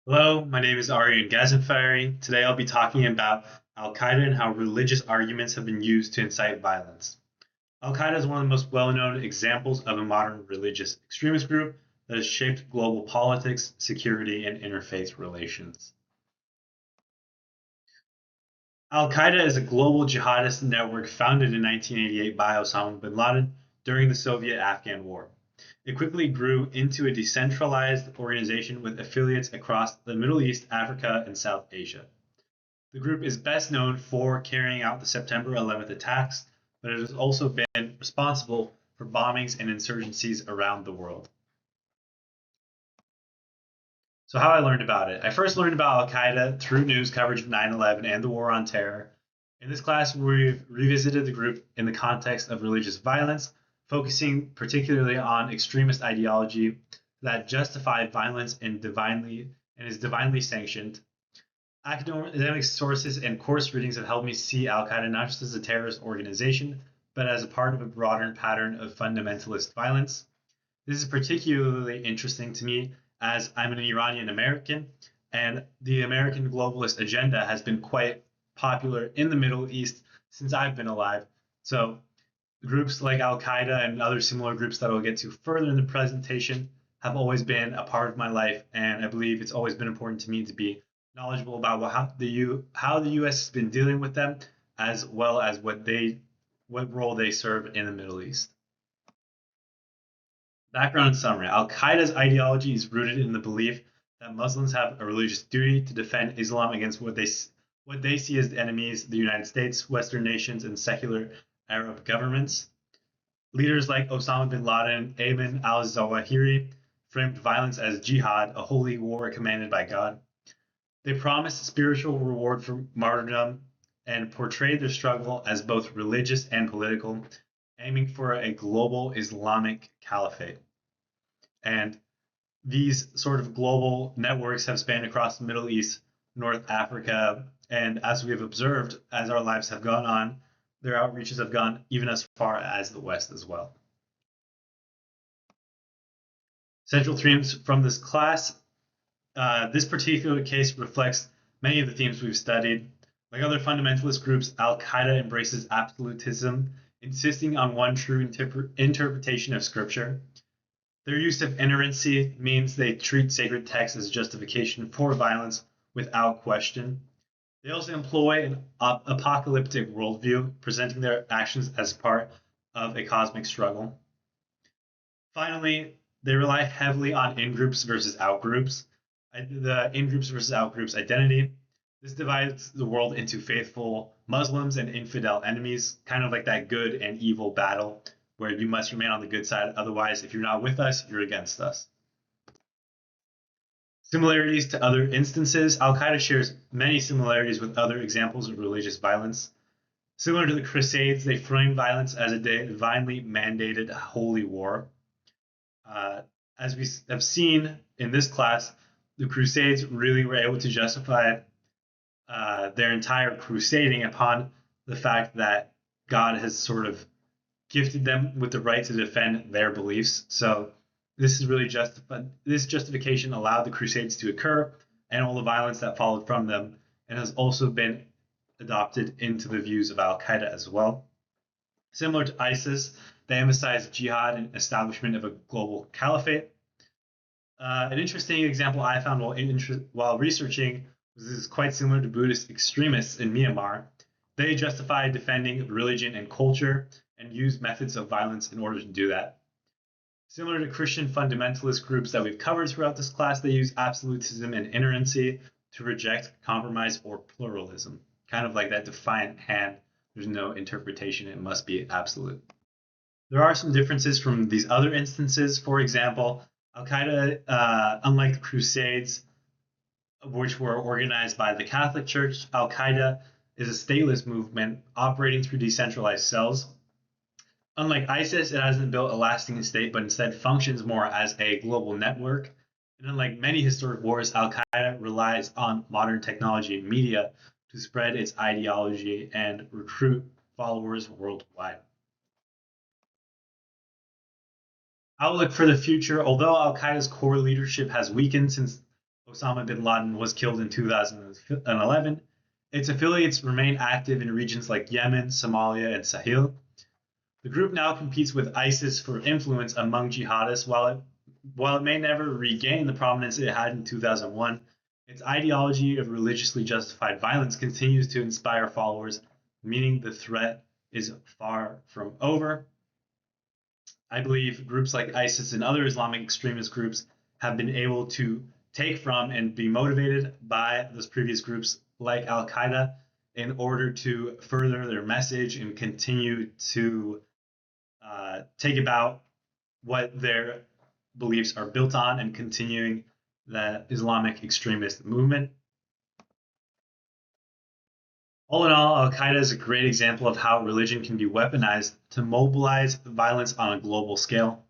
Hello, my name is Aryan Gazanfari. Today I'll be talking about Al Qaeda and how religious arguments have been used to incite violence. Al Qaeda is one of the most well known examples of a modern religious extremist group that has shaped global politics, security, and interfaith relations. Al Qaeda is a global jihadist network founded in 1988 by Osama bin Laden during the Soviet Afghan War. It quickly grew into a decentralized organization with affiliates across the Middle East, Africa, and South Asia. The group is best known for carrying out the September 11th attacks, but it has also been responsible for bombings and insurgencies around the world. So, how I learned about it. I first learned about Al Qaeda through news coverage of 9/11 and the War on Terror. In this class, we've revisited the group in the context of religious violence, focusing particularly on extremist ideology that justified violence and is divinely sanctioned. Academic sources and course readings have helped me see Al Qaeda not just as a terrorist organization, but as a part of a broader pattern of fundamentalist violence. This is particularly interesting to me as I'm an Iranian American, and the American globalist agenda has been quite popular in the Middle East since I've been alive. So, groups like Al Qaeda and other similar groups that I'll get to further in the presentation have always been a part of my life, and I believe it's always been important to me to be knowledgeable about how the U.S. has been dealing with them, as well as what role they serve in the Middle East. Background summary: Al Qaeda's ideology is rooted in the belief that Muslims have a religious duty to defend Islam against what they see as the enemies, the United States, Western nations, and secular Arab governments. Leaders like Osama bin Laden, Ayman al-Zawahiri framed violence as jihad, a holy war commanded by God. They promised spiritual reward for martyrdom and portrayed their struggle as both religious and political, aiming for a global Islamic caliphate. And these sort of global networks have spanned across the Middle East, North Africa, and as we have observed, as our lives have gone on, their outreaches have gone even as far as the West as well. Central themes from this class. This particular case reflects many of the themes we've studied. Like other fundamentalist groups, Al Qaeda embraces absolutism, insisting on one true interpretation of scripture. Their use of inerrancy means they treat sacred texts as justification for violence without question. They also employ an apocalyptic worldview, presenting their actions as part of a cosmic struggle. Finally, they rely heavily on in-groups versus out-groups. The in-groups versus out-groups identity. This divides the world into faithful Muslims and infidel enemies, kind of like that good and evil battle where you must remain on the good side. Otherwise, if you're not with us, you're against us. Similarities to other instances. Al Qaeda shares many similarities with other examples of religious violence. Similar to the Crusades, they frame violence as a divinely mandated holy war. As we have seen in this class, the Crusades really were able to justify their entire crusading upon the fact that God has sort of gifted them with the right to defend their beliefs. So this is really justified. This justification allowed the Crusades to occur and all the violence that followed from them, and has also been adopted into the views of Al Qaeda as well. Similar to ISIS, they emphasize jihad and establishment of a global caliphate. An interesting example I found while researching was this is quite similar to Buddhist extremists in Myanmar. They justify defending religion and culture and use methods of violence in order to do that. Similar to Christian fundamentalist groups that we've covered throughout this class, they use absolutism and inerrancy to reject compromise or pluralism, kind of like that defiant hand. There's no interpretation, it must be absolute. There are some differences from these other instances. For example, Al Qaeda, unlike the Crusades, which were organized by the Catholic Church, Al Qaeda is a stateless movement operating through decentralized cells. Unlike ISIS, it hasn't built a lasting state, but instead functions more as a global network. And unlike many historic wars, Al Qaeda relies on modern technology and media to spread its ideology and recruit followers worldwide. Outlook for the future. Although Al Qaeda's core leadership has weakened since Osama bin Laden was killed in 2011. Its affiliates remain active in regions like Yemen, Somalia, and Sahel. The group now competes with ISIS for influence among jihadists. While it may never regain the prominence it had in 2001, its ideology of religiously justified violence continues to inspire followers, meaning the threat is far from over. I believe groups like ISIS and other Islamic extremist groups have been able to take from and be motivated by those previous groups like Al Qaeda in order to further their message and continue to take about what their beliefs are built on and continuing the Islamic extremist movement. All in all, Al Qaeda is a great example of how religion can be weaponized to mobilize violence on a global scale.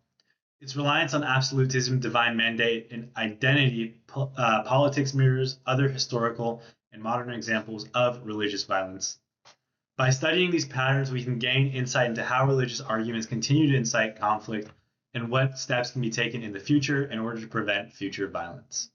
Its reliance on absolutism, divine mandate, and identity politics mirrors other historical and modern examples of religious violence. By studying these patterns, we can gain insight into how religious arguments continue to incite conflict and what steps can be taken in the future in order to prevent future violence.